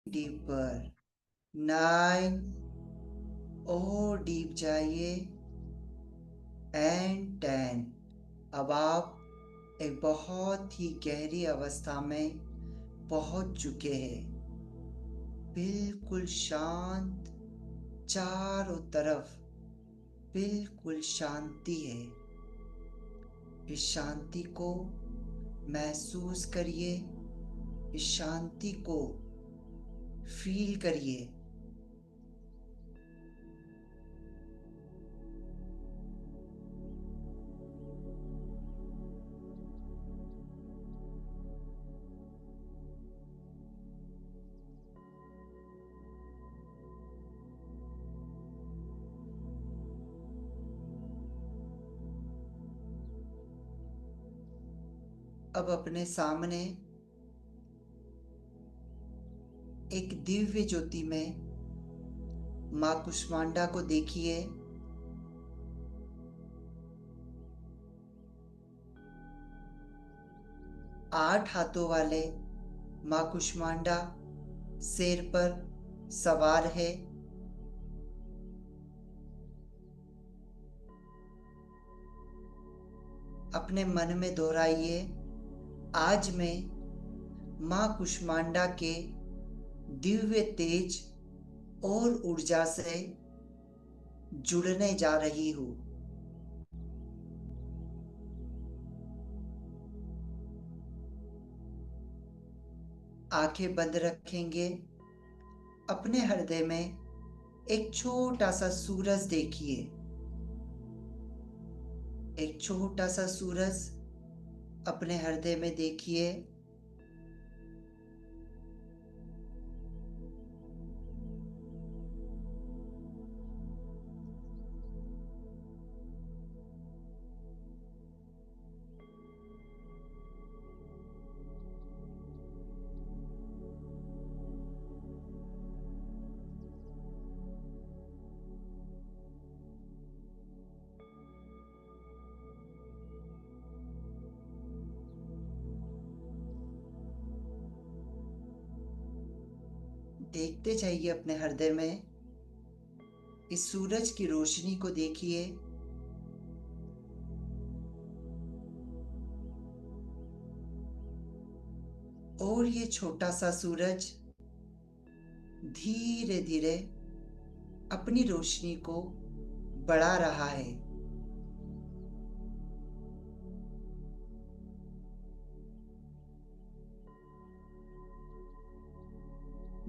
Deeper. 9 और deep जाइए। And 10। अब आप एक बहुत ही गहरी अवस्था में पहुंच चुके हैं। बिल्कुल शांत, चारों तरफ बिल्कुल शांति है। इस शांति को महसूस करिए। इस शांति को फील करिए। अब अपने सामने एक दिव्य ज्योति में माँ कुष्मांडा को देखिए। आठ हाथों वाले माँ कुष्मांडा शेर पर सवार है। अपने मन में दोहराइए, आज मैं माँ कुष्मांडा के दिव्य तेज और ऊर्जा से जुड़ने जा रही हूँ। आंखें बंद रखेंगे। अपने हृदय में एक छोटा सा सूरज देखिए। एक छोटा सा सूरज अपने हृदय में देखिए। देखते जाइए अपने हृदय में। इस सूरज की रोशनी को देखिए। और ये छोटा सा सूरज धीरे धीरे अपनी रोशनी को बढ़ा रहा है।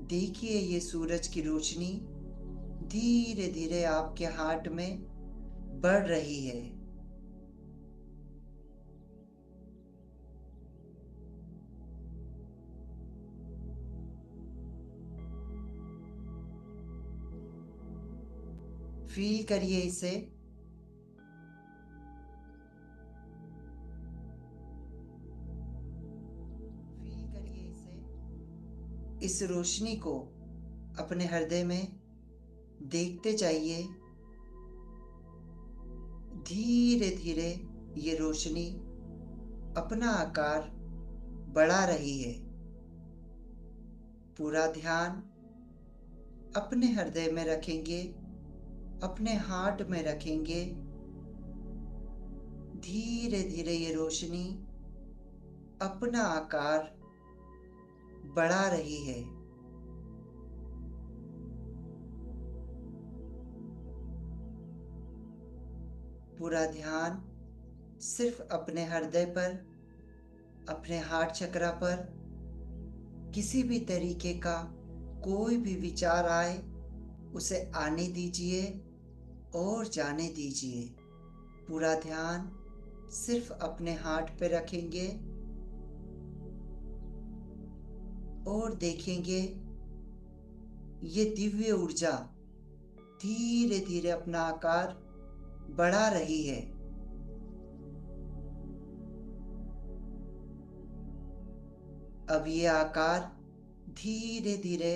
देखिए ये सूरज की रोशनी धीरे धीरे आपके हार्ट में बढ़ रही है। फील करिए इसे। फील करिए इसे। इस रोशनी को अपने हृदय में देखते जाइए। धीरे धीरे ये रोशनी अपना आकार बढ़ा रही है। पूरा ध्यान अपने हृदय में रखेंगे, अपने हार्ट में रखेंगे। धीरे धीरे ये रोशनी अपना आकार बढ़ा रही है। पूरा ध्यान सिर्फ अपने हृदय पर, अपने हार्ट चक्रा पर। किसी भी तरीके का कोई भी विचार आए उसे आने दीजिए और जाने दीजिए। पूरा ध्यान सिर्फ अपने हार्ट पे रखेंगे और देखेंगे ये दिव्य ऊर्जा धीरे धीरे अपना आकार बढ़ा रही है। अब ये आकार धीरे धीरे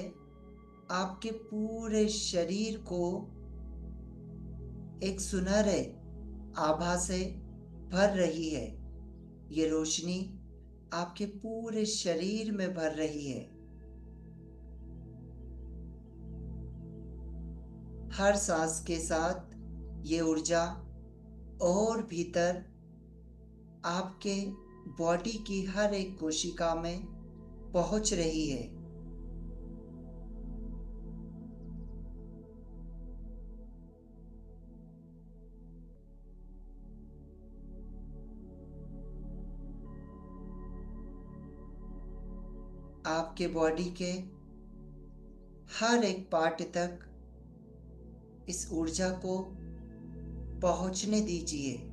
आपके पूरे शरीर को एक सुनहरे आभा से भर रही है। ये रोशनी आपके पूरे शरीर में भर रही है। हर सांस के साथ ये ऊर्जा और भीतर आपके बॉडी की हर एक कोशिका में पहुंच रही है। आपके बॉडी के हर एक पार्ट तक इस ऊर्जा को पहुंचने दीजिए।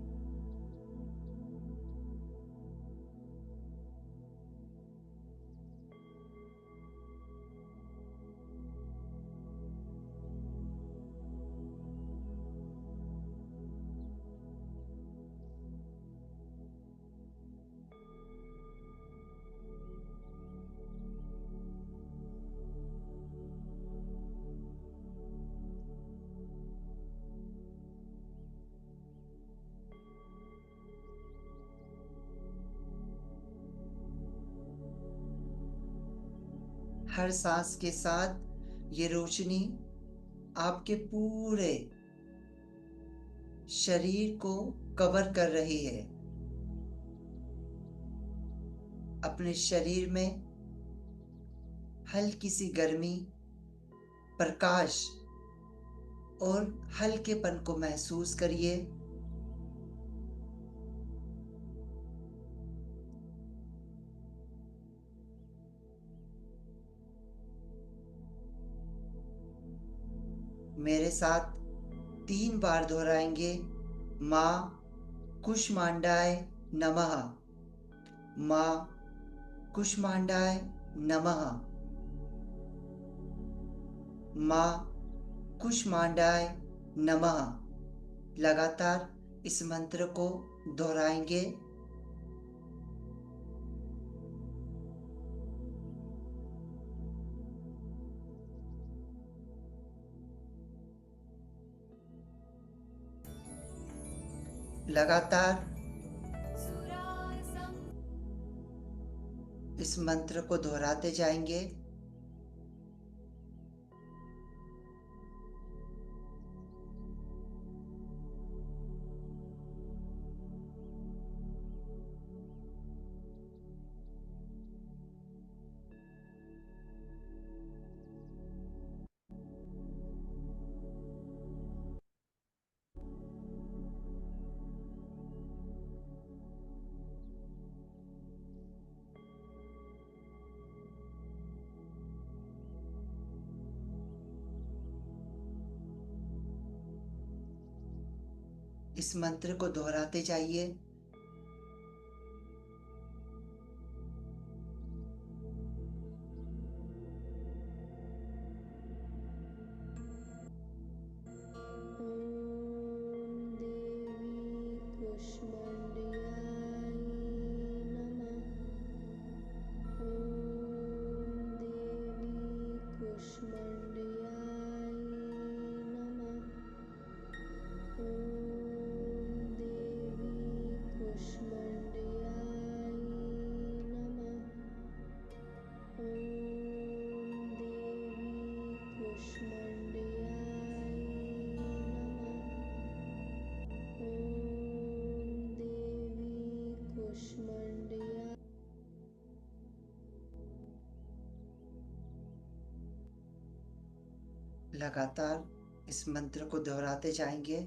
हर सांस के साथ ये रोशनी आपके पूरे शरीर को कवर कर रही है। अपने शरीर में हल्की सी गर्मी, प्रकाश और हल्केपन को महसूस करिए। मेरे साथ 3 बार दोहराएंगे। माँ कुष्मांडाय नमः। माँ कुष्मांडाय नमः। माँ कुष्मांडाय नमः। लगातार इस मंत्र को दोहराएंगे। लगातार इस मंत्र को दोहराते जाएंगे। इस मंत्र को दोहराते जाइए। लगातार इस मंत्र को दोहराते जाएंगे।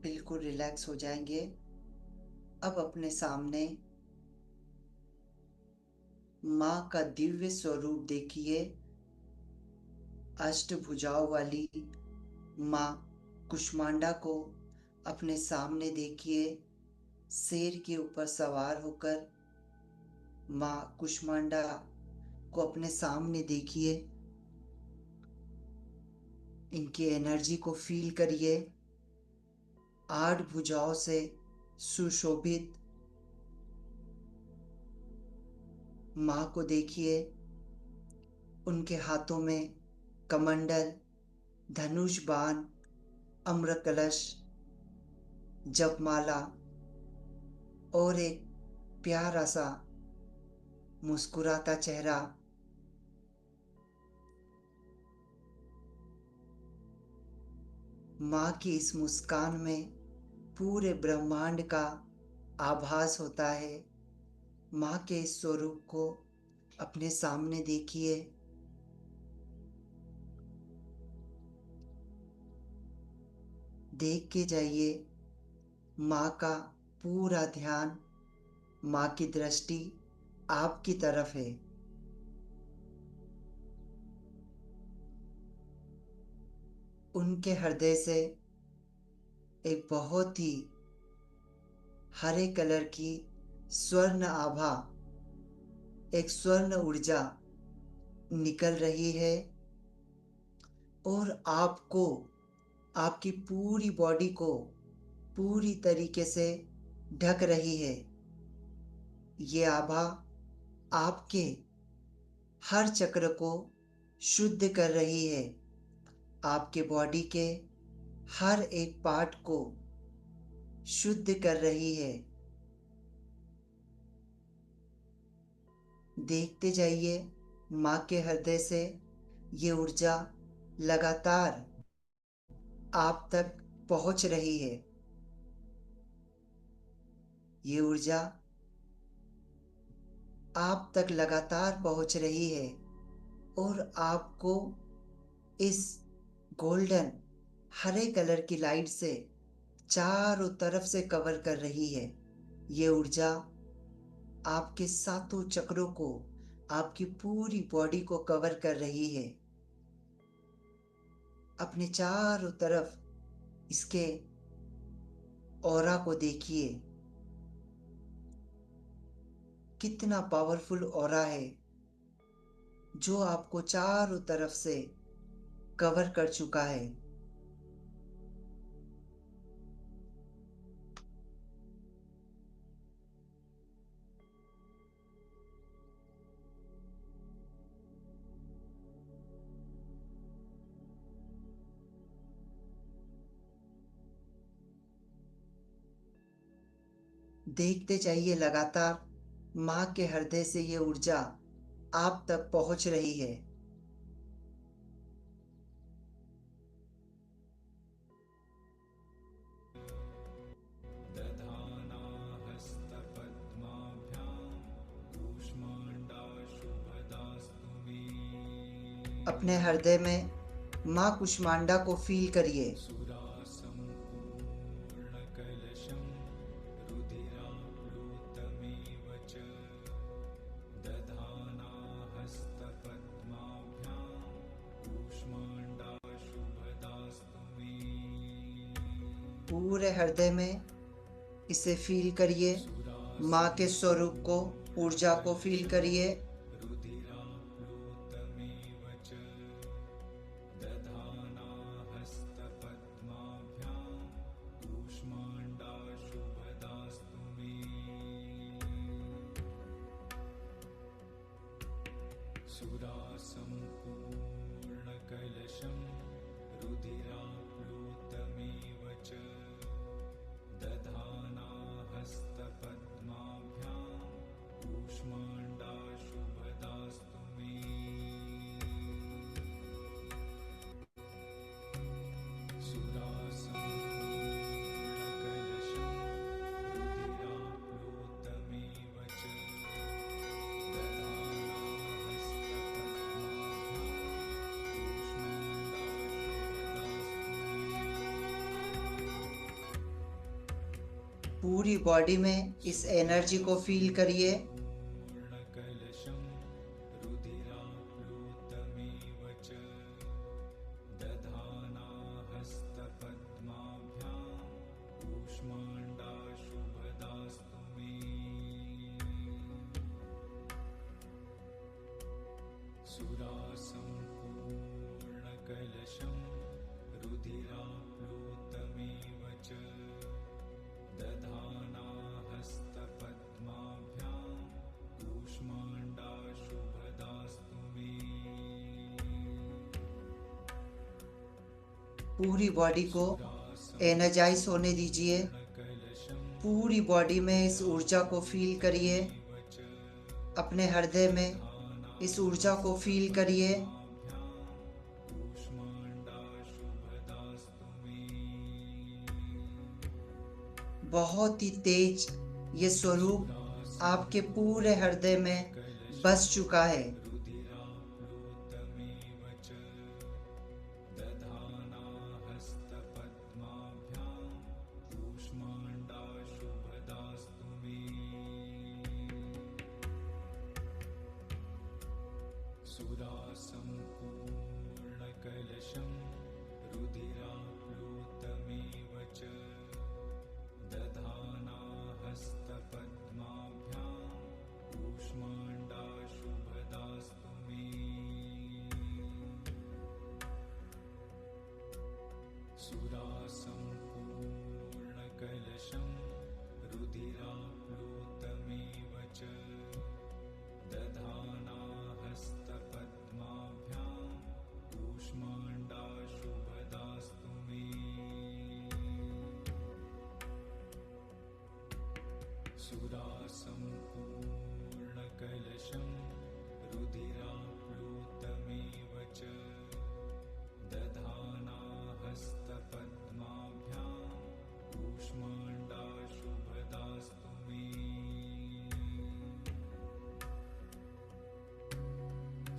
बिल्कुल रिलैक्स हो जाएंगे। अब अपने सामने माँ का दिव्य स्वरूप देखिए। अष्टभुजाओं वाली माँ कुष्मांडा को अपने सामने देखिए। शेर के ऊपर सवार होकर माँ कुष्मांडा को अपने सामने देखिए। इनकी एनर्जी को फील करिए। 8 भुजाओं से सुशोभित माँ को देखिए। उनके हाथों में कमंडल, धनुष बाण, अम्र कलश, जपमाला और एक प्यारा सा मुस्कुराता चेहरा। माँ की इस मुस्कान में पूरे ब्रह्मांड का आभास होता है। माँ के इस स्वरूप को अपने सामने देखिए। देख के जाइए। माँ का पूरा ध्यान, माँ की दृष्टि आपकी तरफ है। उनके हृदय से एक बहुत ही हरे कलर की स्वर्ण आभा, एक स्वर्ण ऊर्जा निकल रही है और आपको, आपकी पूरी बॉडी को पूरी तरीके से ढक रही है। ये आभा आपके हर चक्र को शुद्ध कर रही है। आपके बॉडी के हर एक पार्ट को शुद्ध कर रही है। देखते जाइए, माँ के हृदय से ये ऊर्जा लगातार आप तक पहुंच रही है। ये ऊर्जा आप तक लगातार पहुंच रही है और आपको इस गोल्डन हरे कलर की लाइट से चारों तरफ से कवर कर रही है। ये ऊर्जा आपके सातों चक्रों को, आपकी पूरी बॉडी को कवर कर रही है। अपने चारों तरफ इसके ऑरा को देखिए। कितना पावरफुल ऑरा है जो आपको चारों तरफ से कवर कर चुका है। देखते जाइए, लगातार माँ के हृदय से ये ऊर्जा आप तक पहुंच रही है। अपने हृदय में माँ कुष्मांडा को फील करिए। पूरे हृदय में इसे फील करिए। माँ के स्वरूप को, ऊर्जा को फील करिए। सुरासम्पूर्णकलशं रुधिराप्लुतमेव च दधाना हस्तपद्माभ्यां कूष्माण्डाशुभदास्तु मे। सुरासम्पूर्णकलशं रुधिराप्लुतमेव च पूरी बॉडी में इस एनर्जी को फील करिए। पूर्णकलशं रुधिराप्लुतमेव च दधाना हस्तपद्माभ्यां कूष्माण्डाशुभदास्तु मे। सुरासम्पूर्णकलशं रुधिराप्लुतमेव च दधाना हस्तपद्माभ्यां कूष्माण्डाशुभदास्तु मे। पूरी बॉडी को एनर्जाइज होने दीजिए। पूरी बॉडी में इस ऊर्जा को फील करिए। अपने हृदय में इस ऊर्जा को फील करिए। बहुत ही तेज ये स्वरूप आपके पूरे हृदय में बस चुका है। सुरासम्पूर्णकलशं रुधिराप्लुतमेव च दधाना हस्तपद्माभ्यां कूष्माण्डाशुभदास्तु मे। सुरासम्पूर्णकलशं रुधिराप्लुतमेव च दधाना हस्तपद्माभ्यां कूष्माण्डाशुभदास्तु मे। सुरासम्पूर्णकलशं रुधिराप्लुतमेव च दधाना हस्तपद्माभ्यां कूष्माण्डाशुभदास्तु मे।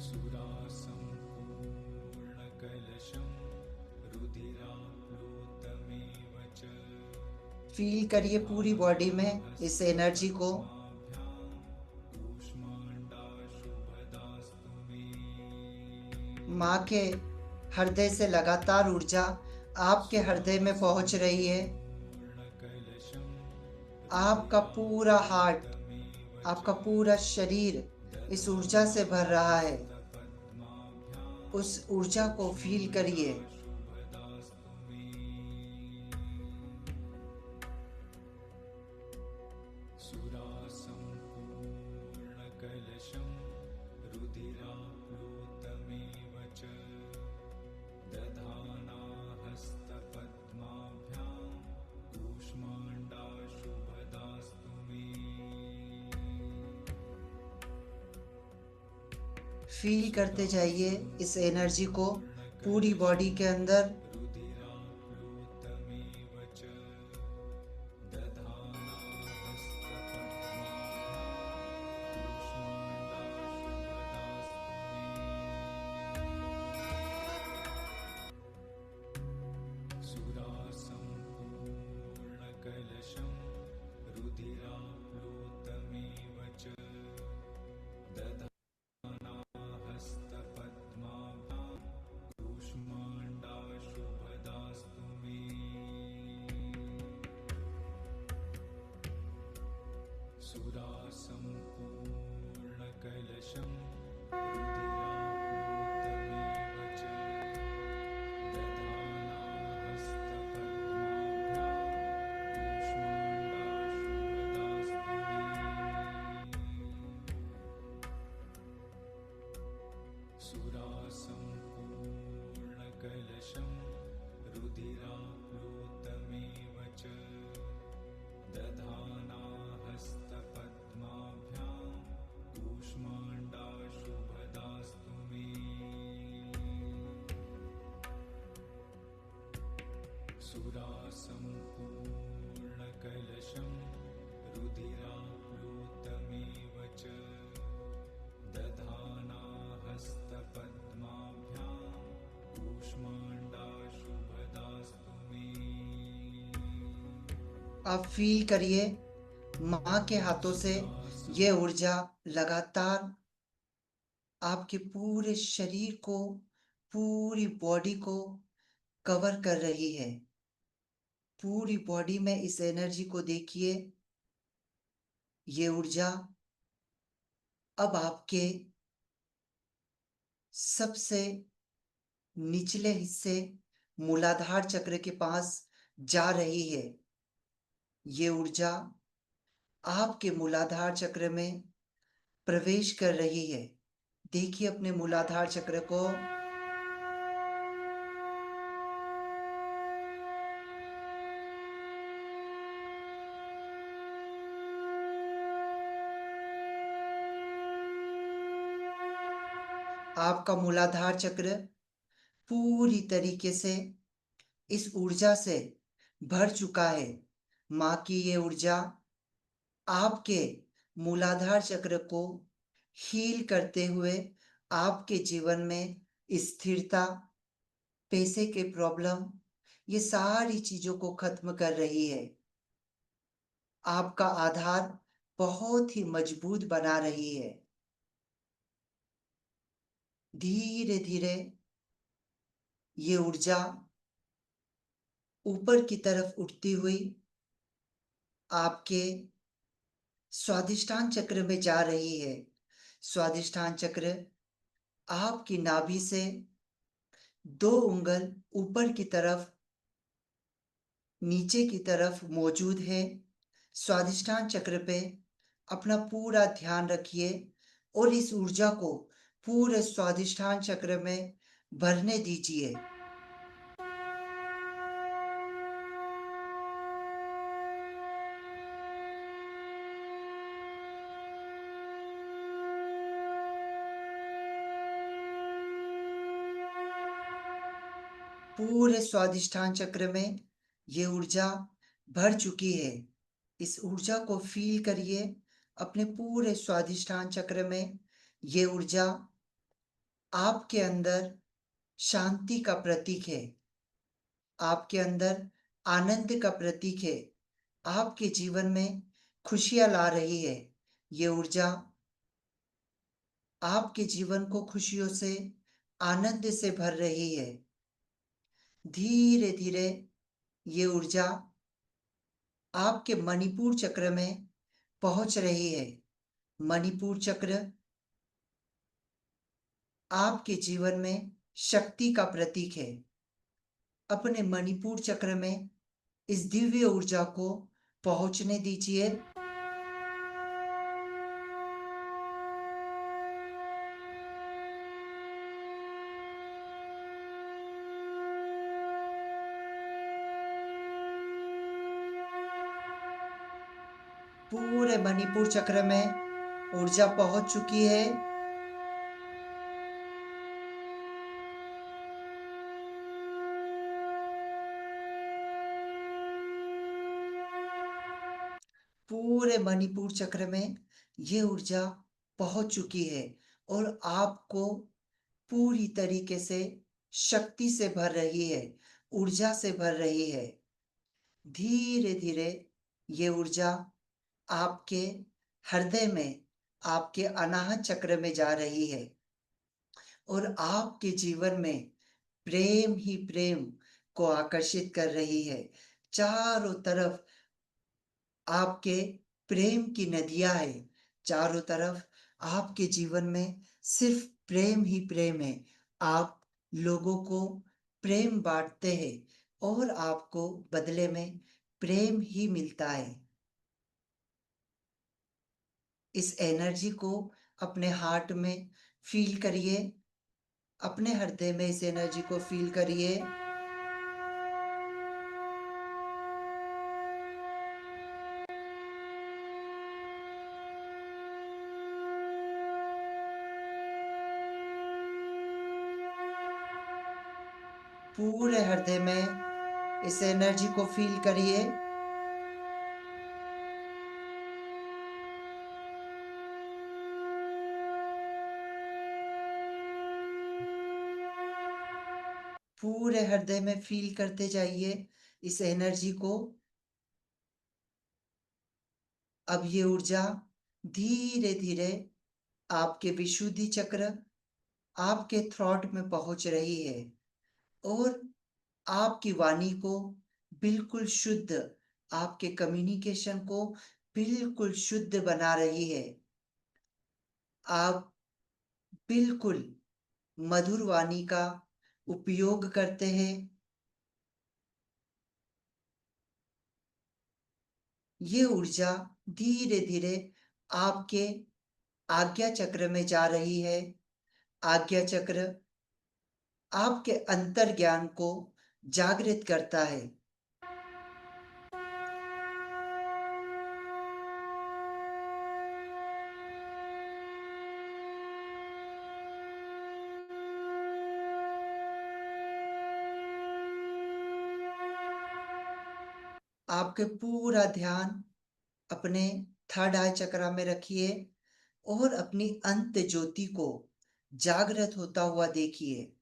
सुरासम्पूर्णकलशं रुधिराप्लुतमेव च फील करिए पूरी बॉडी में इस एनर्जी को। माँ के हृदय से लगातार ऊर्जा आपके हृदय में पहुंच रही है। आपका पूरा हार्ट, आपका पूरा शरीर इस ऊर्जा से भर रहा है। उस ऊर्जा को फील करिए। सुरासम्पूर्णकलशं रुधिराप्लुतमेव च दधाना हस्तपद्माभ्यां कूष्माण्डाशुभदास्तु मे। फील करते जाइए इस एनर्जी को पूरी बॉडी के अंदर। रुधिराप्लुतमेव च दधाना सुरासम्पूर्णकलशं रुधिराप्लुतमेव च दधाना हस्तपद्माभ्यां कूष्माण्डाशुभदास्तु सुरासम्पूर्णकलशं रुधिरापूतमेव च दधाना हस्तपद्माभ्यां कूष्माण्डाशुभदास्तु मे सुरासम्पूर्णकलशं रुधिराप्लुतमेव च दधाना हस्तपद्माभ्यां कूष्माण्डाशुभदास्तु मे आप फील करिए माँ के हाथों से ये ऊर्जा लगातार आपके पूरे शरीर को, पूरी बॉडी को कवर कर रही है। पूरी बॉडी में इस एनर्जी को देखिए। ये ऊर्जा अब आपके सबसे निचले हिस्से मूलाधार चक्र के पास जा रही है। ये ऊर्जा आपके मूलाधार चक्र में प्रवेश कर रही है। देखिए अपने मूलाधार चक्र को। आपका मूलाधार चक्र पूरी तरीके से इस ऊर्जा से भर चुका है। माँ की ये ऊर्जा आपके मूलाधार चक्र को हील करते हुए आपके जीवन में स्थिरता, पैसे के प्रॉब्लम, ये सारी चीजों को खत्म कर रही है। आपका आधार बहुत ही मजबूत बना रही है। धीरे धीरे ये ऊर्जा ऊपर की तरफ उठती हुई आपके स्वादिष्टान चक्र में जा रही है। स्वादिष्टान चक्र आपकी नाभि से 2 उंगल ऊपर की तरफ, नीचे की तरफ मौजूद है। स्वादिष्टान चक्र पे अपना पूरा ध्यान रखिए और इस ऊर्जा को पूरे स्वादिष्टान चक्र में भरने दीजिए। पूरे स्वादिष्ठान चक्र में ये ऊर्जा भर चुकी है। इस ऊर्जा को फील करिए अपने पूरे स्वादिष्ठान चक्र में। ये ऊर्जा आपके अंदर शांति का प्रतीक है, आपके अंदर आनंद का प्रतीक है, आपके जीवन में खुशियां ला रही है। ये ऊर्जा आपके जीवन को खुशियों से, आनंद से भर रही है। धीरे धीरे ये ऊर्जा आपके मणिपुर चक्र में पहुंच रही है। मणिपुर चक्र आपके जीवन में शक्ति का प्रतीक है। अपने मणिपुर चक्र में इस दिव्य ऊर्जा को पहुंचने दीजिए। पूरे मणिपुर चक्र में ऊर्जा पहुंच चुकी है। पूरे मणिपुर चक्र में ये ऊर्जा पहुंच चुकी है और आपको पूरी तरीके से शक्ति से भर रही है, ऊर्जा से भर रही है। धीरे धीरे ये ऊर्जा आपके हृदय में, आपके अनाहत चक्र में जा रही है और आपके जीवन में प्रेम ही प्रेम को आकर्षित कर रही है। चारों तरफ आपके प्रेम की नदियां है चारों तरफ। आपके जीवन में सिर्फ प्रेम ही प्रेम है। आप लोगों को प्रेम बांटते हैं और आपको बदले में प्रेम ही मिलता है। इस एनर्जी को अपने हार्ट में फील करिए, अपने हृदय में इस एनर्जी को फील करिए। पूरे हृदय में इस एनर्जी को फील करिए। पूरे हृदय में फील करते जाइए इस एनर्जी को। अब ये ऊर्जा धीरे धीरे आपके विशुद्धि चक्र, आपके थ्रॉट में पहुंच रही है और आपकी वाणी को बिल्कुल शुद्ध, आपके कम्युनिकेशन को बिल्कुल शुद्ध बना रही है। आप बिल्कुल मधुर वाणी का उपयोग करते हैं। ये ऊर्जा धीरे धीरे आपके आज्ञा चक्र में जा रही है। आज्ञा चक्र आपके अंतर ज्ञान को जागृत करता है। आपके पूरा ध्यान अपने थर्ड आई चक्र में रखिए और अपनी अंत ज्योति को जागृत होता हुआ देखिए।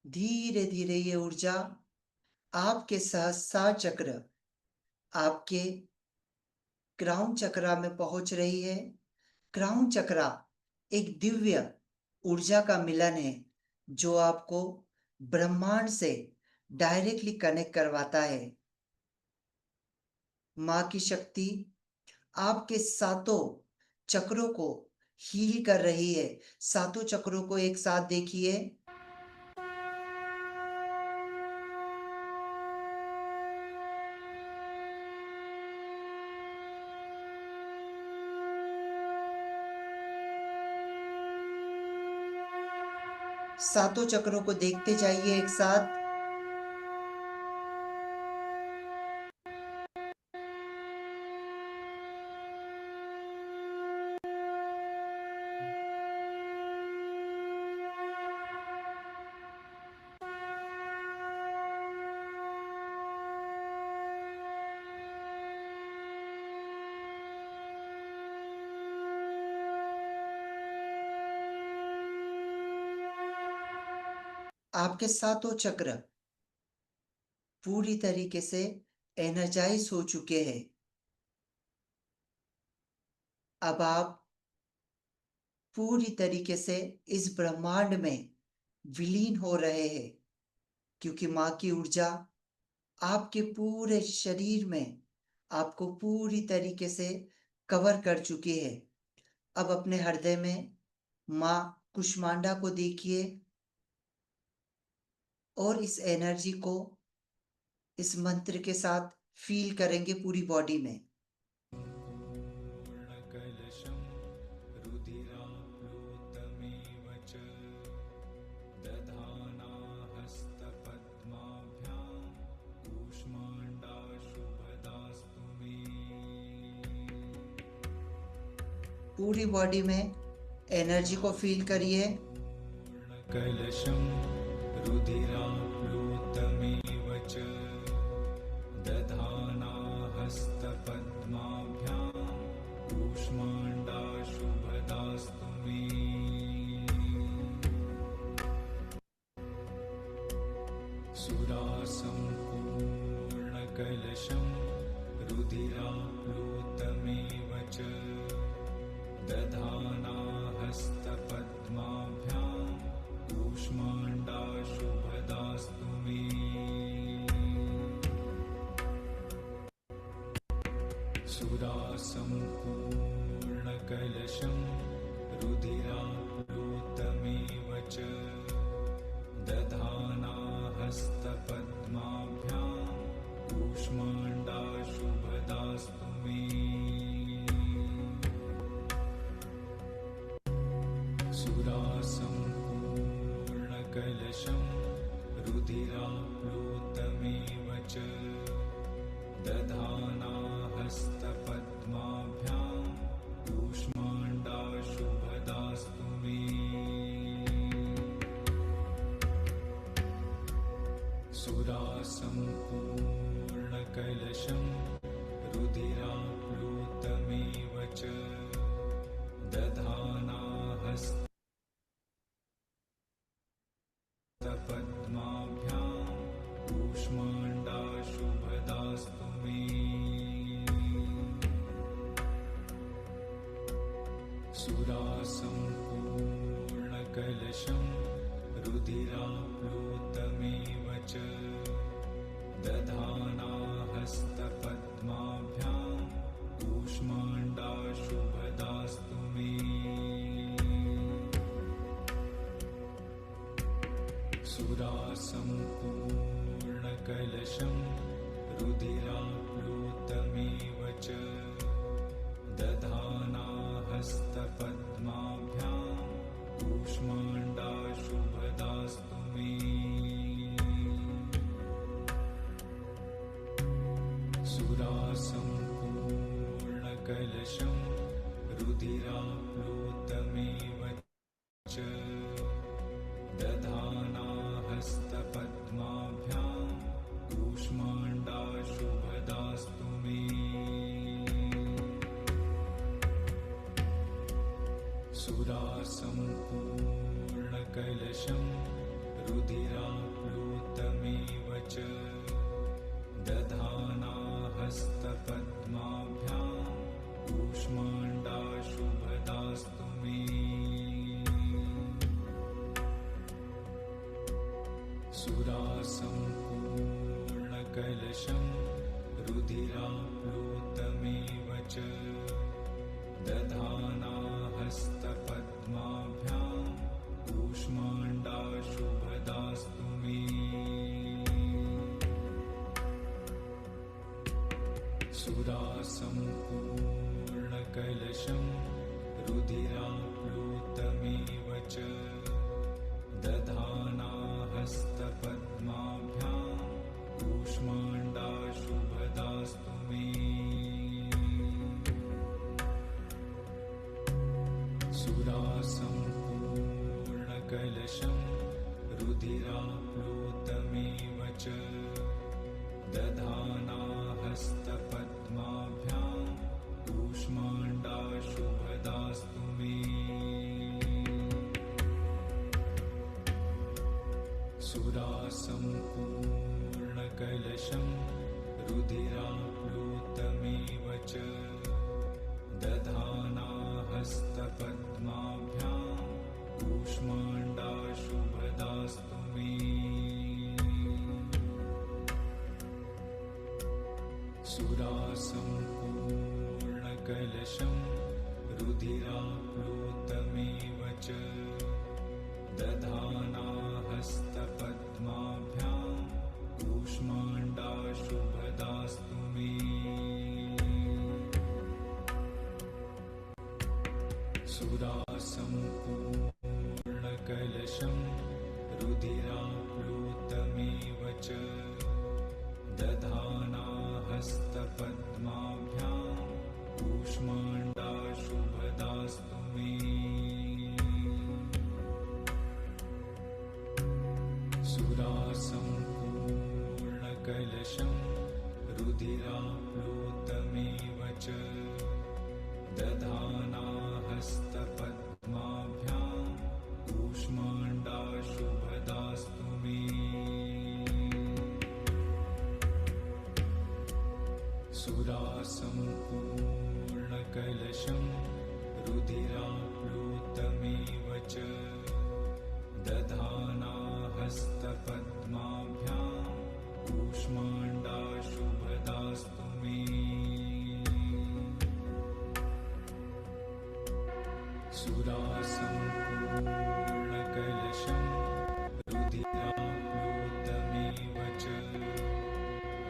धीरे धीरे ये ऊर्जा आपके सहस्रार चक्र, आपके क्राउन चक्रा में पहुंच रही है। क्राउन चक्रा एक दिव्य ऊर्जा का मिलन है जो आपको ब्रह्मांड से डायरेक्टली कनेक्ट करवाता है। माँ की शक्ति आपके सातों चक्रों को हील कर रही है। सातों चक्रों को एक साथ देखिए। सातों चक्रों को देखते जाइए एक साथ। आपके सातों चक्र पूरी तरीके से एनर्जाइज हो चुके हैं। अब आप पूरी तरीके से इस ब्रह्मांड में विलीन हो रहे हैं क्योंकि माँ की ऊर्जा आपके पूरे शरीर में आपको पूरी तरीके से कवर कर चुकी है। अब अपने हृदय में माँ कुष्मांडा को देखिए और इस एनर्जी को इस मंत्र के साथ फील करेंगे पूरी बॉडी में। पूर्णकलशं रुधिराप्लुतमेव च दधाना हस्तपद्माभ्यां कूष्माण्डाशुभदास्तु मे। पूरी बॉडी में एनर्जी को फील करिए। पूर्णकलशं रुधिराप्लुतमेव च दधाना हस्तपद्माभ्यां कूष्माण्डाशुभदास्तु मे। सुरासम्पूर्णकलशं रुधिराप्लुतमेव च दधाना हस्तपद्माभ्यां कूष्माण्डाशुभदास्तु मे। सुरासम्पूर्णकलशं रुधिराप्लुतमेव च दधाना हस्तपद्माभ्यां कूष्माण्डाशुभदास्तु मे। सुरासम्पूर्णकलशं रुधिराप्लुतमेव च दधाना हस्तपद्माभ्यां कूष्माण्डाशुभदास्तु मे। सुरासम्पूर्णकलशं रुधिराप्लुतमेव च दधाना हस्तपद्माभ्यां कूष्माण्डाशुभदास्तु मे। सुरासम्पूर्णकलशं रुधिराप्लुतमेव च दधाना हस्तपद्माभ्यां कूष्माण्डाशुभदास्तु मे। सुरासम्पूर्णकलशं रुधिराप्लुतमेव च दधाना हस्तपद्माभ्यां कूष्माण्डाशुभदास्तु मे। सुरासम्पूर्णकलशं रुधिराप्लुतमेव च दधाना हस्तपद्माभ्यां कूष्माण्डाशुभदास्तु मे। सुरासम्पूर्णकलशं रुधिराप्लुतमेव च दधाना हस्तपद्माभ्यां कूष्माण्डाशुभदास्तु मे। सुरासम्पूर्णकलशं रुधिराप्लुतमेव च दधाना हस्तपद्माभ्यां कूष्माण्डाशुभदास्तु मे। सुरासम्पूर्णकलशं रुधिराप्लुतमेव च दधाना हस्तपद्माभ्यां कूष्माण्डाशुभदास्तु मे। सुरासम्पूर्णकलशं रुधिराप्लुतमेव च दधाना हस्तपद्माभ्यां कूष्माण्डाशुभदास्तु मे। सुरासम्पूर्णकलशं रुधिराप्लुतमेव च दधाना हस्तपद्माभ्यां कूष्माण्डाशुभदास्तु मे। सुरासम्पूर्णकलशं रुधिराप्लुतमेव च दधाना हस्तपद्माभ्यां कूष्माण्डाशुभदास्तु मे। सुरासम्पूर्णकलशं रुधिराप्लुतमेव च दधाना हस्तपद्माभ्यां कूष्माण्डाशुभदास्तु मे। सुरासम्पूर्णकलशं रुधिराप्लुतमेव च दधाना हस्तपद्माभ्यां कूष्माण्डाशुभदास्तु मे। सुरासम्पूर्णकलशं रुधिराप्लुतमेव च दधाना हस्तपद्माभ्यां कूष्माण्डाशुभदास्तु मे। सुरासम्पूर्णकलशं रुधिराप्लुतमेव च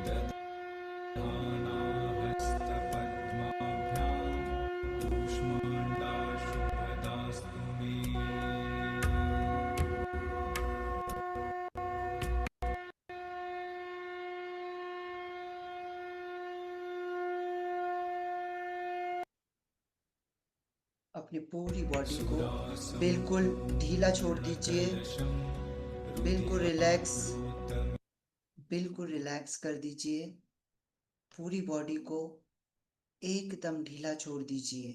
दधानाहस्तपद्माभ्यां कूष्माण्डाशुभदास्तु मे। अपनी पूरी बॉडी को बिल्कुल ढीला छोड़ दीजिए। बिल्कुल रिलैक्स कर दीजिए। पूरी बॉडी को एकदम ढीला छोड़ दीजिए।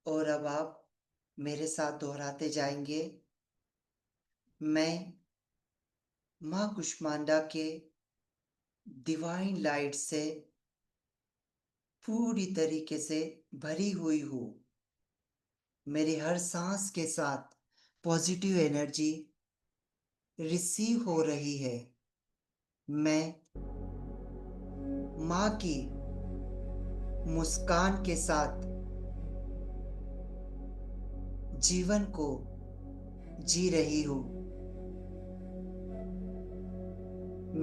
और अब आप मेरे साथ दोहराते जाएंगे। मैं माँ कुष्मांडा के डिवाइन लाइट से पूरी तरीके से भरी हुई हूँ। मेरी हर सांस के साथ पॉजिटिव एनर्जी रिसीव हो रही है। मैं माँ की मुस्कान के साथ जीवन को जी रही हूँ।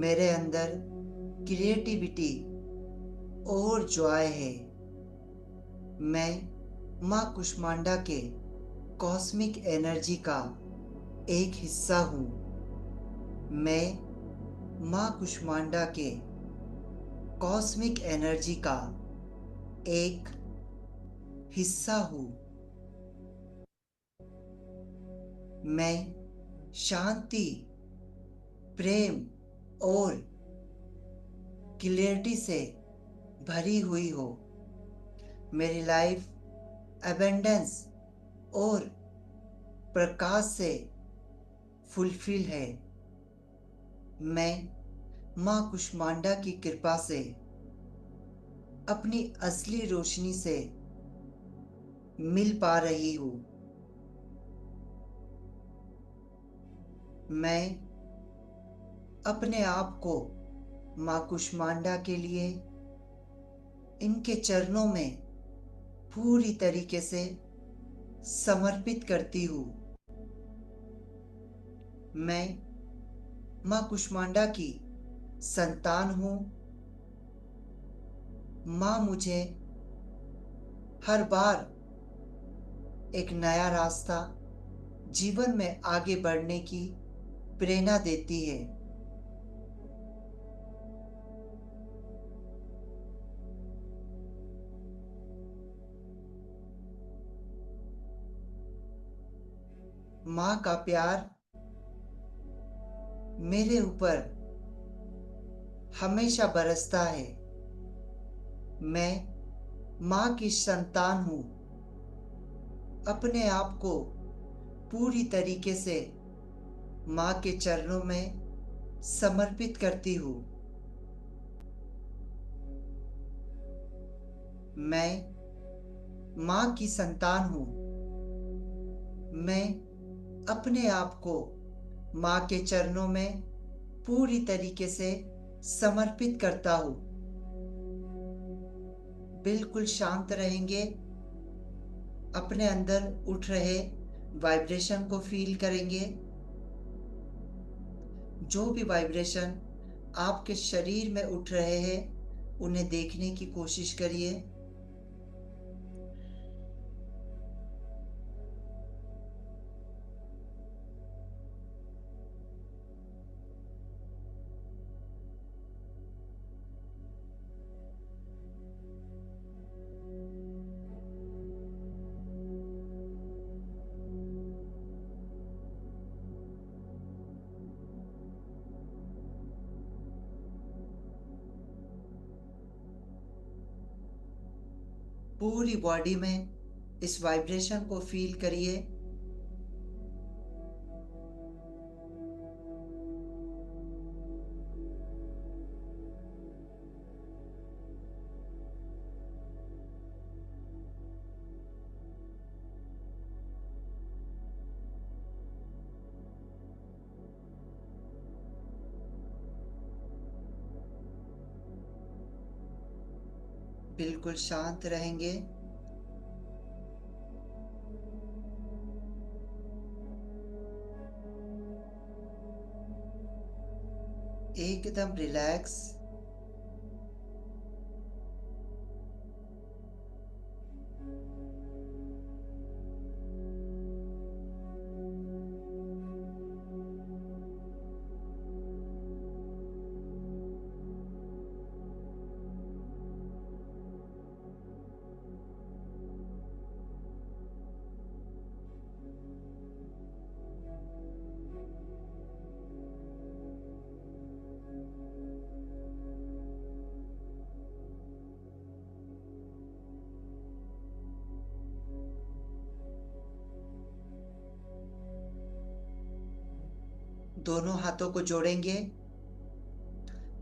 मेरे अंदर क्रिएटिविटी और जॉय है। मैं माँ कुष्मांडा के कॉस्मिक एनर्जी का एक हिस्सा हूँ। मैं माँ कुष्मांडा के कॉस्मिक एनर्जी का एक हिस्सा हूँ। मैं शांति, प्रेम और क्लियरिटी से भरी हुई हो। मेरी लाइफ अबेंडेंस और प्रकाश से फुलफिल है। मैं माँ कुष्मांडा की कृपा से अपनी असली रोशनी से मिल पा रही हूँ। मैं अपने आप को माँ कुष्मांडा के लिए इनके चरणों में पूरी तरीके से समर्पित करती हूँ। मैं माँ कुष्मांडा की संतान हूँ। माँ मुझे हर बार एक नया रास्ता जीवन में आगे बढ़ने की प्रेरणा देती है। माँ का प्यार मेरे ऊपर हमेशा बरसता है। मैं माँ की संतान हूँ। अपने आप को पूरी तरीके से माँ के चरणों में समर्पित करती हूँ। मैं माँ की संतान हूँ। मैं अपने आप को माँ के चरणों में पूरी तरीके से समर्पित करता हूँ। बिल्कुल शांत रहेंगे। अपने अंदर उठ रहे वाइब्रेशन को फील करेंगे। जो भी वाइब्रेशन आपके शरीर में उठ रहे हैं उन्हें देखने की कोशिश करिए। पूरी बॉडी में इस वाइब्रेशन को फील करिए। बिल्कुल शांत रहेंगे। एकदम रिलैक्स। दोनों हाथों को जोड़ेंगे।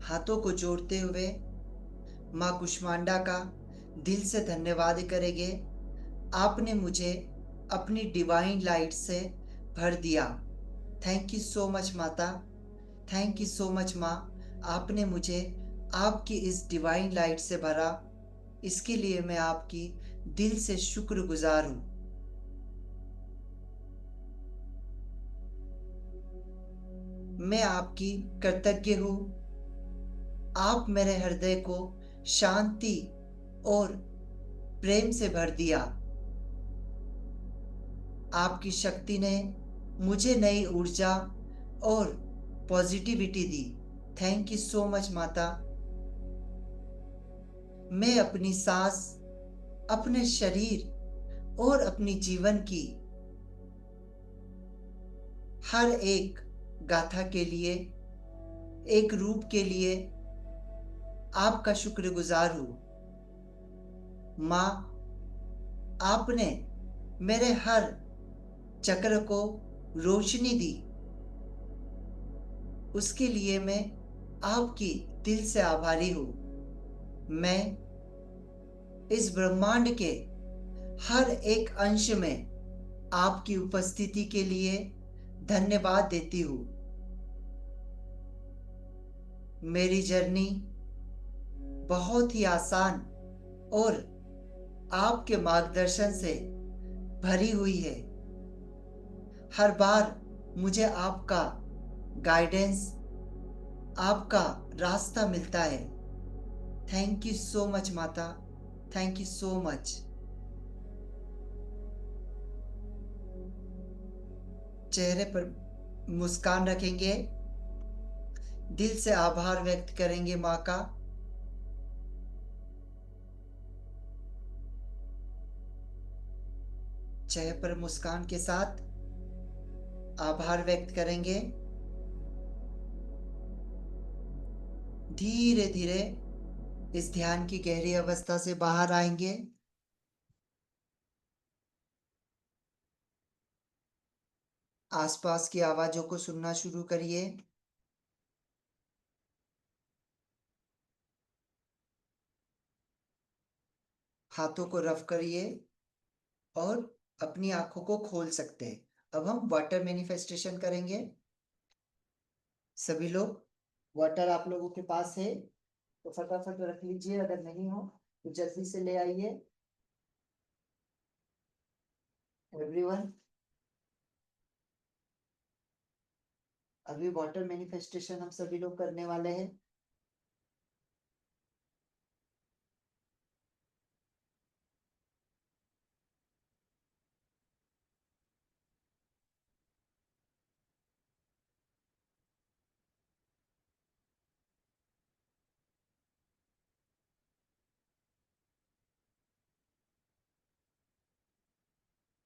हाथों को जोड़ते हुए माँ कुष्मांडा का दिल से धन्यवाद करेंगे। आपने मुझे अपनी डिवाइन लाइट से भर दिया। थैंक यू सो मच माता। थैंक यू सो मच माँ। आपने मुझे आपकी इस डिवाइन लाइट से भरा, इसके लिए मैं आपकी दिल से शुक्रगुजार हूँ। मैं आपकी कृतज्ञ हूँ। आप मेरे हृदय को शांति और प्रेम से भर दिया। आपकी शक्ति ने मुझे नई ऊर्जा और positivity the. Thank you so much माता। मैं अपनी सांस, अपने शरीर और अपनी जीवन की हर एक गाथा के लिए, एक रूप के लिए आपका शुक्रगुजार हूँ। माँ, आपने मेरे हर चक्र को रोशनी दी, उसके लिए मैं आपकी दिल से आभारी हूँ। मैं इस ब्रह्मांड के हर एक अंश में आपकी उपस्थिति के लिए धन्यवाद देती हूँ। मेरी जर्नी बहुत ही आसान और आपके मार्गदर्शन से भरी हुई है। हर बार मुझे आपका गाइडेंस, आपका रास्ता मिलता है। थैंक यू सो मच माता। Thank you so much. चेहरे पर मुस्कान रखेंगे, दिल से आभार व्यक्त करेंगे माँ का। चेहरे पर मुस्कान के साथ आभार व्यक्त करेंगे। धीरे धीरे इस ध्यान की गहरी अवस्था से बाहर आएंगे। आसपास की आवाजों को सुनना शुरू करिए। हाथों को रफ करिए और अपनी आंखों को खोल सकते हैं। अब हम वाटर मैनिफेस्टेशन करेंगे। सभी लोग, वाटर आप लोगों के पास है तो फटाफट रख लीजिए, अगर नहीं हो तो जल्दी से ले आइए। एवरीवन, अभी वाटर मैनिफेस्टेशन हम सभी लोग करने वाले हैं।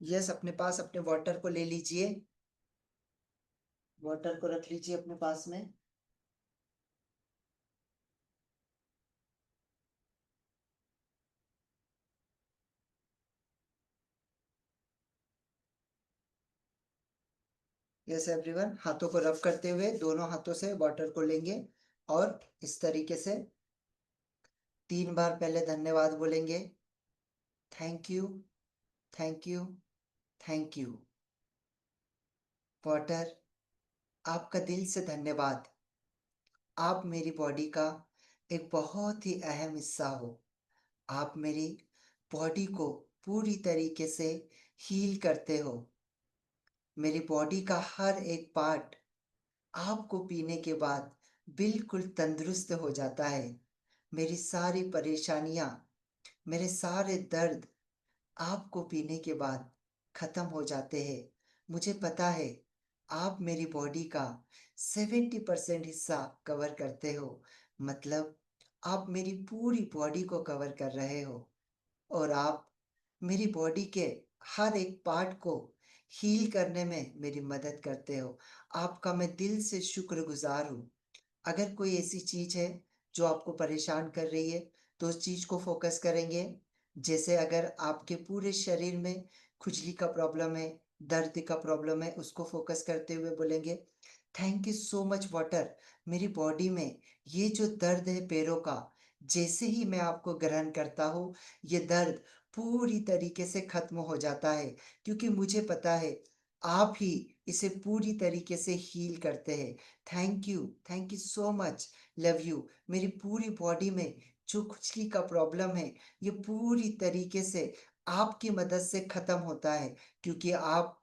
यस, अपने पास अपने वाटर को ले लीजिए। वाटर को रख लीजिए अपने पास में। यस एवरीवन, हाथों को रब करते हुए दोनों हाथों से वाटर को लेंगे और इस तरीके से 3 बार पहले धन्यवाद बोलेंगे। Thank you, thank you, thank you. Water, आपका दिल से धन्यवाद। आप मेरी बॉडी का एक बहुत ही अहम हिस्सा हो। आप मेरी बॉडी को पूरी तरीके से हील करते हो। मेरी बॉडी का हर एक पार्ट आपको पीने के बाद बिल्कुल तंदुरुस्त हो जाता है। मेरी सारी परेशानियां, मेरे सारे दर्द आपको पीने के बाद खत्म हो जाते हैं। मुझे पता है आप मेरी बॉडी का 70% हिस्सा कवर करते हो, मतलब आप मेरी पूरी बॉडी को कवर कर रहे हो और आप मेरी बॉडी के हर एक पार्ट को हील करने में मेरी मदद करते हो। आपका मैं दिल से शुक्रगुजार हूँ। अगर कोई ऐसी चीज़ है जो आपको परेशान कर रही है, तो उस चीज़ को फ़ोकस करेंगे। जैसे अगर आपके पूरे शरीर में खुजली का प्रॉब्लम है, दर्द का प्रॉब्लम है, उसको फ़ोकस करते हुए बोलेंगे, thank you so much water. मेरी बॉडी में ये जो दर्द है पैरों का, जैसे ही मैं आपको ग्रहण करता हूँ, ये दर्द पूरी तरीके से खत्म हो जाता है, क्योंकि मुझे पता है आप ही इसे पूरी तरीके से हील करते हैं। Thank you so much, love you. मेरी पूरी बॉडी में जो खुजली का प्रॉब्लम है, ये पूरी तरीके से आपकी मदद से खत्म होता है, क्योंकि आप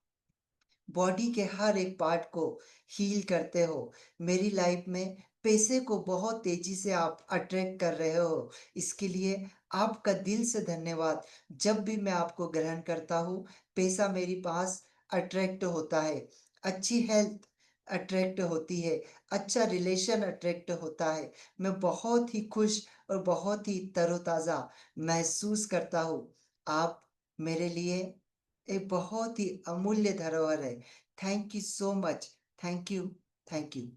बॉडी के हर एक पार्ट को हील करते हो। मेरी लाइफ में पैसे को बहुत तेजी से आप अट्रैक्ट कर रहे हो, इसके लिए आपका दिल से धन्यवाद। जब भी मैं आपको ग्रहण करता हूँ, पैसा मेरे पास अट्रैक्ट होता है, अच्छी हेल्थ अट्रैक्ट होती है, अच्छा रिलेशन अट्रैक्ट होता है। मैं बहुत ही खुश और बहुत ही तरोताज़ा महसूस करता हूँ। आप मेरे लिए एक बहुत ही अमूल्य धरोहर है। Thank you so much. Thank you, thank you.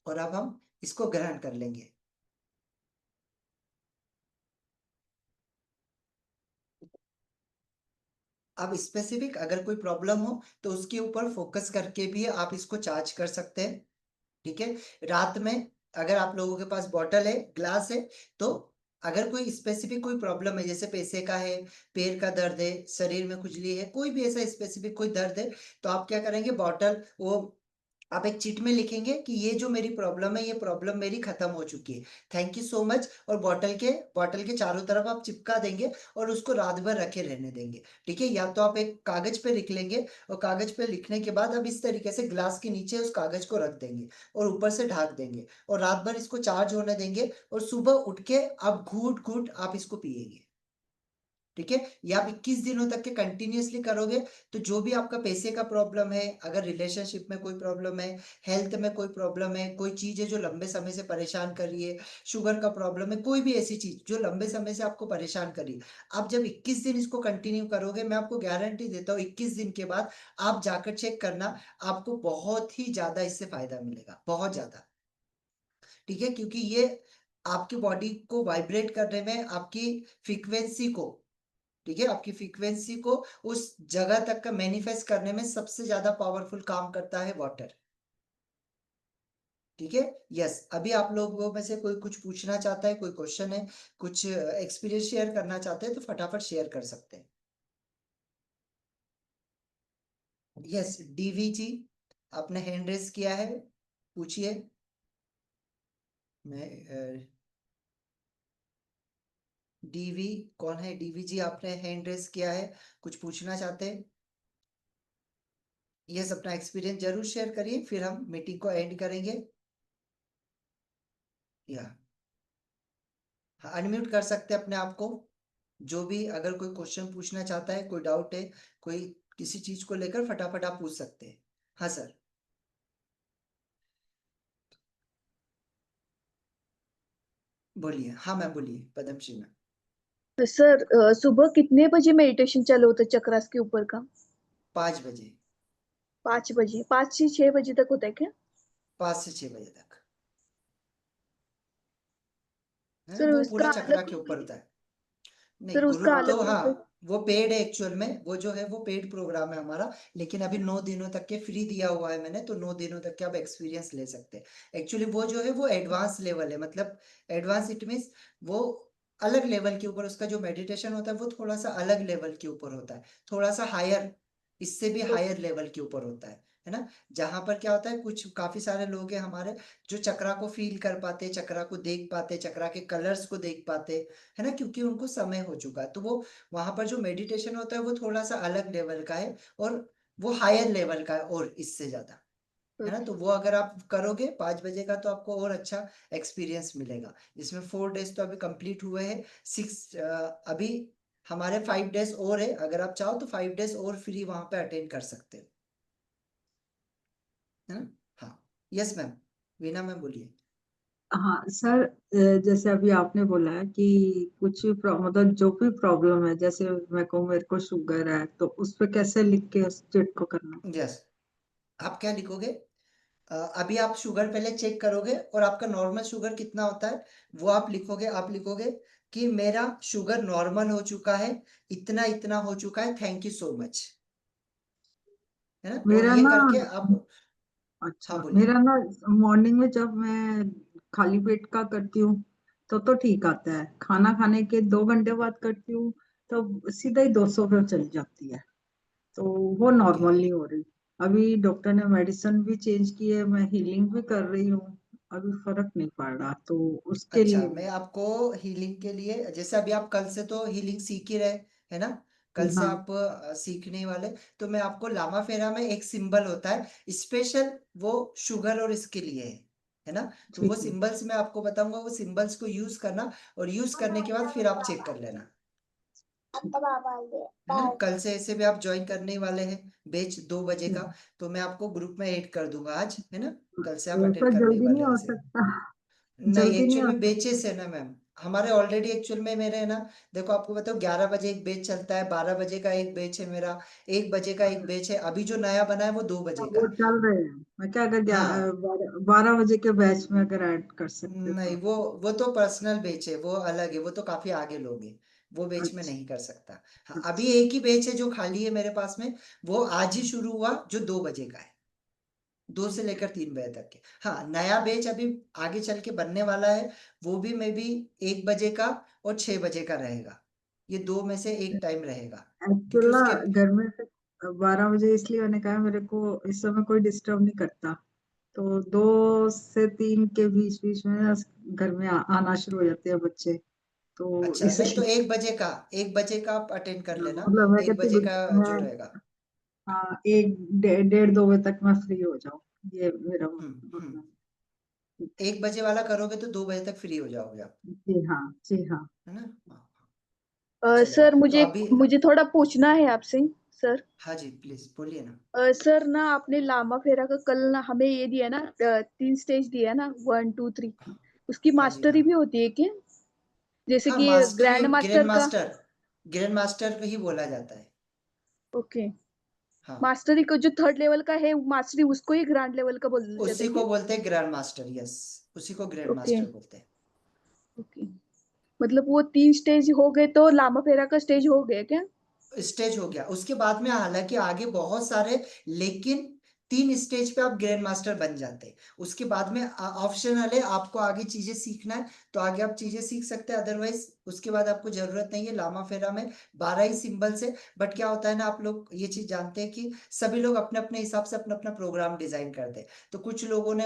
और अब हम इसको ग्रहण कर लेंगे। अब स्पेसिफिक अगर कोई प्रॉब्लम हो तो उसके ऊपर फोकस करके भी आप इसको चार्ज कर सकते हैं। ठीक है। रात में अगर आप लोगों के पास बॉटल है, ग्लास है, तो अगर कोई स्पेसिफिक कोई प्रॉब्लम है, जैसे पैसे का है, पैर का दर्द है, शरीर में खुजली है, कोई भी ऐसा स्पेसिफिक कोई दर्द है, तो आप क्या करेंगे, बॉटल वो आप एक चिट में लिखेंगे कि ये जो मेरी प्रॉब्लम है, ये प्रॉब्लम मेरी खत्म हो चुकी है, थैंक यू सो मच। और बॉटल के चारों तरफ आप चिपका देंगे और उसको रात भर रखे रहने देंगे। ठीक है। या तो आप एक कागज पे लिख लेंगे और कागज पे लिखने के बाद अब इस तरीके से ग्लास के नीचे उस कागज को रख देंगे और ऊपर से ढक देंगे और रात भर इसको चार्ज होने देंगे और सुबह उठ के आप घूट घूट आप इसको पिएंगे। ठीक है। ये आप 21 दिनों तक के कंटिन्यूअसली करोगे, तो जो भी आपका पैसे का प्रॉब्लम है, अगर रिलेशनशिप में कोई प्रॉब्लम है, हेल्थ में कोई प्रॉब्लम है, कोई चीज़ है जो लंबे समय से परेशान कर रही है, शुगर का प्रॉब्लम है, कोई भी ऐसी चीज़ जो लंबे समय से आपको परेशान कर रही है, आप जब 21 दिन इसको कंटिन्यू करोगे, मैं आपको गारंटी देता हूँ 21 दिन के बाद आप जाकर चेक करना, आपको बहुत ही ज़्यादा इससे फायदा मिलेगा, बहुत ज़्यादा। ठीक है। क्योंकि ये आपकी बॉडी को वाइब्रेट करने में, आपकी फ्रीक्वेंसी को, ठीक है, आपकी फ्रीक्वेंसी को उस जगह तक का मैनिफेस्ट करने में सबसे ज्यादा पावरफुल काम करता है वाटर। ठीक है। यस। अभी आप लोगों में से कोई कुछ पूछना चाहता है, कोई क्वेश्चन है, कुछ एक्सपीरियंस शेयर करना चाहते हैं, तो फटाफट शेयर कर सकते हैं। यस, डीवी जी, आपने हैंड रेस किया है, पूछिए। मैं डीवी कौन है? डीवी जी, आपने हैंड रेस किया है, कुछ पूछना चाहते हैं? यस, अपना एक्सपीरियंस जरूर शेयर करिए, फिर हम मीटिंग को एंड करेंगे। या अनम्यूट कर सकते हैं अपने आप को। जो भी अगर कोई क्वेश्चन पूछना चाहता है, कोई डाउट है, कोई किसी चीज को लेकर, फटाफट आप पूछ सकते हैं। हाँ सर, बोलिए। हाँ मैम, बोलिए, पद्मश्री मैम। सर सुबह कितने बजे मेडिटेशन चालू होता है चक्रास के ऊपर का? 5 बजे। 5 बजे, 5 से 6 बजे तक होता है क्या? 5 से 6 बजे तक है, सर वो पूरा उसका चक्रा अलग के ऊपर कोई, होता है। नहीं, सर उसका ग्रुप तो अलग कोई हाँ, कोई वो पेड है एक्चुअल में, वो जो है वो पेड प्रोग्राम है हमारा। लेकिन अभी 9 दिनों तक के फ्री दिया हुआ है मैंने, तो 9 दिनों तक के आप एक्सपीरियंस ले सकते हैं। एक्चुअली वो जो है वो एडवांस लेवल है, मतलब एडवांस इट मीन्स वो अलग लेवल के ऊपर, उसका जो मेडिटेशन होता है वो थोड़ा सा अलग लेवल के ऊपर होता है, थोड़ा सा हायर, इससे भी ओ, हायर लेवल के ऊपर होता है ना। जहां पर क्या होता है, कुछ काफी सारे लोग हैं हमारे जो चक्रा को फील कर पाते, चक्रा को देख पाते, चक्रा के कलर्स को देख पाते, है ना, क्योंकि उनको समय हो चुका है। तो वो वहां पर जो मेडिटेशन होता है वो थोड़ा सा अलग लेवल का है और वो हायर लेवल का है, और इससे ज्यादा। है ना? तो वो अगर आप करोगे 5 बजे का तो आपको और अच्छा एक्सपीरियंस मिलेगा। जिसमें 4 डेज तो अभी कंप्लीट हुए हैं। अभी हमारे 5 डेज और है। अगर आप चाहो तो 5 डेज और फ्री वहां पे अटेंड कर सकते हो, है ना? हाँ, यस मैम, वीना मैम बोलिए। हाँ सर, जैसे अभी आपने बोला है कि कुछ मतलब जो भी प्रॉब्लम है, जैसे मेरे को शुगर है, तो उस पे कैसे लिख के उस चेक को करना यस, आप क्या लिखोगे? अभी आप शुगर पहले चेक करोगे और आपका नॉर्मल शुगर कितना होता है वो आप लिखोगे कि मेरा शुगर नॉर्मल हो चुका है, इतना इतना हो चुका है, थैंक यू सो मच, है ना? और मेरा ये ना? करके आप, हाँ अच्छा, बोलिए। मेरा ना मॉर्निंग में जब मैं खाली पेट का करती हूँ तो ठीक आता है। खाना खाने के 2 घंटे बाद करती हूँ तो सीधा ही 200 पे चली जाती है। तो वो ओके, नॉर्मल नहीं हो रही। अभी डॉक्टर ने मेडिसिन भी चेंज की है, मैं हीलिंग भी कर रही हूँ, अभी फर्क नहीं पड़ रहा, तो उसके अच्छा, लिए। मैं आपको हीलिंग के लिए, जैसे अभी आप कल से तो हीलिंग सीख ही रहे, है ना? कल से हाँ आप सीखने वाले, तो मैं आपको लामा फेरा में एक सिंबल होता है स्पेशल, वो शुगर और इसके लिए है ना? तो वो ठीक है। सिंबल्स मैं आपको बताऊंगा, वो सिंबल्स को यूज करना, और यूज करने के बाद फिर आप चेक कर लेना, है ना? कल से ऐसे भी आप ज्वाइन करने वाले हैं बैच 2 बजे का, तो मैं आपको ग्रुप में ऐड कर दूंगा आज, है ना? कल से आप ऐसा अटेंड करने ही जल्दी नहीं वाले हैं हो ऐसे। सकता? नहीं, जल्दी नहीं एक्चुअल हो में सकता? बेचेस है ना मैम, हमारे ऑलरेडी एक्चुअल में मेरे है ना, देखो आपको बताओ 11 बजे एक बेच चलता है, 12 बजे का एक बेच है मेरा, 1 बजे का एक बेच है, अभी जो नया बना है वो 2 बजे का वो है। चल रहे हैं। मैं क्या, अगर हाँ, 12 बजे के बैच में अगर ऐड कर सकते नहीं, तो। वो तो पर्सनल बेच है, वो अलग है, वो तो काफी आगे लोग हैं, वो बेच में अच्छा नहीं कर सकता। हाँ, अभी अच्छा। एक ही बेच है जो खाली है मेरे पास में, वो आज ही शुरू हुआ, जो 2 बजे का है, 2 से लेकर 3 बजे तक के। हाँ, नया बैच अभी आगे चल के बनने वाला है, वो भी मे बी 1 बजे का और 6 बजे का रहेगा, ये दो में से एक टाइम रहेगा, क्योंकि एक्चुअल ना, उसके, घर में से 12 बजे इसलिए मैंने कहा, मेरे को इस समय कोई डिस्टर्ब नहीं करता, तो 2 से 3 के बीच बीच में ना घर में आना शुरू हो जाते हैं बच्चे, तो अच्छा नहीं तो इसलिए। 1 बजे का आप अटेंड कर हाँ, लेना, मतलब मैं 1 बजे कहती का जो मैं, रहेगा। हाँ, 1 डेढ़ 2 बजे तक मैं फ्री हो जाऊँ, ये मेरा हम्म, मतलब। 1 बजे वाला करोगे तो 2 बजे तक फ्री हो जाओगे आप, जी हाँ, जी हाँ। है ना? हाँ, चलेगा सर तो मुझे अभी, मुझे थोड़ा पूछना है आपसे सर। हाँ जी प्लीज बोलिए ना। सर ना आपने लामा फेरा का कल ना हमें ये दिया ना, 3 स्टेज दिया ना, 1 2 3। उसकी हाँ जी, मास्टरी हाँ भी होती है क्या? जैसे हाँ, कि मास्टरी, ग्रैंड ग्रैंड मास्टर का। मास्टर, ग्रैंड मास्टर ही बोला जाता है। ओके। हाँ, मास्टरी को जो 3rd लेवल का है मास्टरी, उसको ही ग्रैंड लेवल का बोला जाता उसी है क्या? को बोलते हैं ग्रैंड मास्टर, यस, उसी को ग्रैंड ओके। मास्टर बोलते हैं। ओके। मतलब वो 3 स्टेज हो गए तो लामा फेरा का स्टेज हो गया क्या? स्टेज हो गया, उसके बाद में हालांकि आगे बहुत सारे, लेकिन 3 स्टेज पे आप ग्रैंड मास्टर बन जाते हैं। उसके बाद में ऑप्शनल है, आपको आगे चीजें सीखना है तो आगे आप चीजें सीख सकते हैं, अदरवाइज उसके बाद आपको जरूरत नहीं है। लामा फेरा में 12 ही सिंबल्स है, बट क्या होता है ना, आप लोग ये चीज जानते हैं कि सभी लोग अपने अपने हिसाब से अपना अपना प्रोग्राम डिजाइन करते हैं, तो कुछ लोगों ने